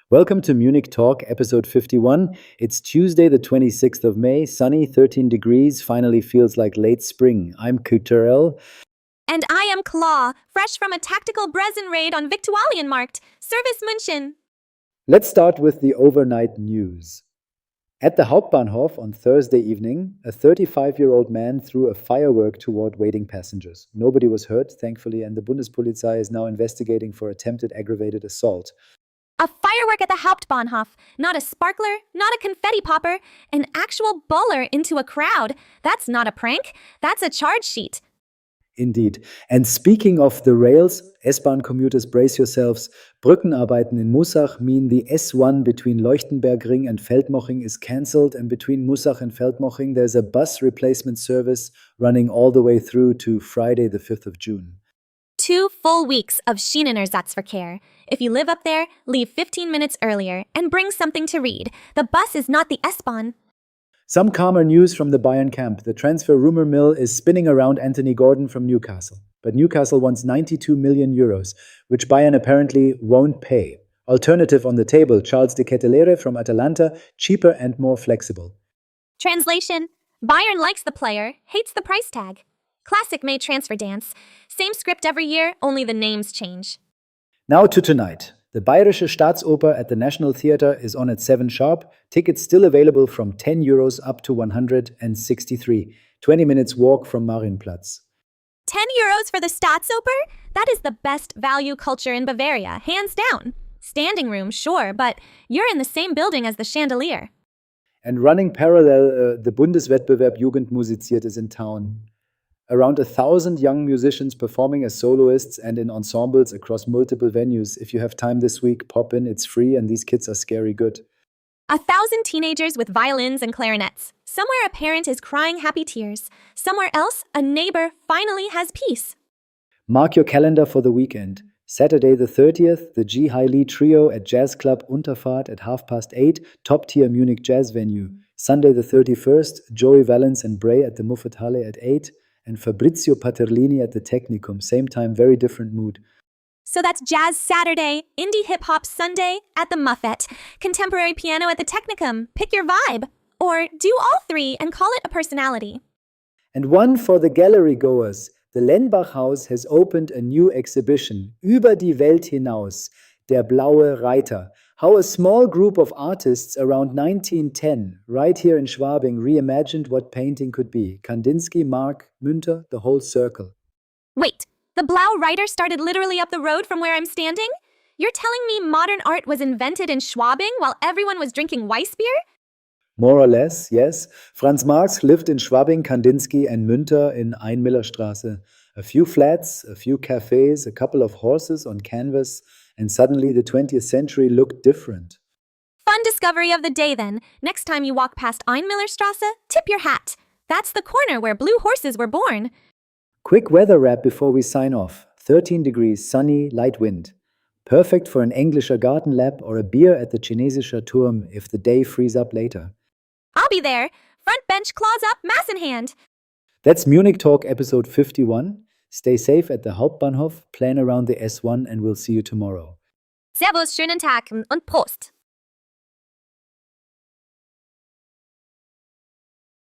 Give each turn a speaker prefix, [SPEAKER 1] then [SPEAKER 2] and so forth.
[SPEAKER 1] Welcome to Munich Talk, episode 51. It's Tuesday, the 26th of May, sunny, 13 degrees, finally feels like late spring. I'm CTRL.
[SPEAKER 2] And I am Claw, fresh from a tactical Brezen raid on Viktualienmarkt, Service München.
[SPEAKER 1] Let's start with the overnight news. At the Hauptbahnhof on Thursday evening, a 35-year-old man threw a firework toward waiting passengers. Nobody was hurt, thankfully, and the Bundespolizei is now investigating for attempted aggravated assault.
[SPEAKER 2] A firework at the Hauptbahnhof, not a sparkler, not a confetti popper, an actual buller into a crowd. That's not a prank, that's a charge sheet.
[SPEAKER 1] Indeed. And speaking of the rails, S-Bahn commuters, brace yourselves. Brückenarbeiten in Mussach mean the S1 between Leuchtenbergring and Feldmoching is cancelled, and between Mussach and Feldmoching there's a bus replacement service running all the way through to Friday the 5th of June.
[SPEAKER 2] 2 full weeks of Schienenersatzverkehr. If you live up there, leave 15 minutes earlier and bring something to read. The bus is not the S-Bahn.
[SPEAKER 1] Some calmer news from the Bayern camp. The transfer rumor mill is spinning around Anthony Gordon from Newcastle. But Newcastle wants 92 million euros, which Bayern apparently won't pay. Alternative on the table, Charles de Kettelere from Atalanta, cheaper and more flexible.
[SPEAKER 2] Translation: Bayern likes the player, hates the price tag. Classic May transfer dance. Same script every year, only the names change.
[SPEAKER 1] Now to tonight. The Bayerische Staatsoper at the National Theatre is on at 7 sharp. Tickets still available from 10 euros up to 163. 20 minutes walk from Marienplatz.
[SPEAKER 2] 10 euros for the Staatsoper? That is the best value culture in Bavaria, hands down. Standing room, sure, but you're in the same building as the chandelier.
[SPEAKER 1] And running parallel, the Bundeswettbewerb Jugend musiziert is in town. Around 1,000 young musicians performing as soloists and in ensembles across multiple venues. If you have time this week, pop in, it's free, and these kids are scary good.
[SPEAKER 2] 1,000 teenagers with violins and clarinets. Somewhere a parent is crying happy tears. Somewhere else, a neighbor finally has peace.
[SPEAKER 1] Mark your calendar for the weekend. Saturday the 30th, the G. Hai Lee Trio at Jazz Club Unterfahrt at 8:30, top-tier Munich jazz venue. Sunday the 31st, Joey Valence and Bray at the Muffethalle at 8, and Fabrizio Paterlini at the Technicum. Same time, very different mood.
[SPEAKER 2] So that's Jazz Saturday, Indie Hip-Hop Sunday at the Muffet, Contemporary Piano at the Technicum. Pick your vibe. Or do all three and call it a personality.
[SPEAKER 1] And one for the gallery goers. The Lenbach House has opened a new exhibition, Über die Welt hinaus, Der blaue Reiter. How a small group of artists around 1910, right here in Schwabing, reimagined what painting could be. Kandinsky, Mark, Münter, the whole circle.
[SPEAKER 2] Wait, the Blau Reiter started literally up the road from where I'm standing? You're telling me modern art was invented in Schwabing while everyone was drinking Weissbier?
[SPEAKER 1] More or less, yes. Franz Marx lived in Schwabing, Kandinsky and Münter in Einmillerstraße. A few flats, a few cafes, a couple of horses on canvas, and suddenly the 20th century looked different.
[SPEAKER 2] Fun discovery of the day then. Next time you walk past Einmillerstraße, tip your hat. That's the corner where blue horses were born.
[SPEAKER 1] Quick weather wrap before we sign off. 13 degrees, sunny, light wind. Perfect for an Englischer Garten lap or a beer at the Chinesischer Turm if the day frees up later.
[SPEAKER 2] I'll be there. Front bench, claws up, mass in hand.
[SPEAKER 1] That's Munich Talk episode 51. Stay safe at the Hauptbahnhof, plan around the S1, and we'll see you tomorrow.
[SPEAKER 2] Servus, schönen Tag und Prost.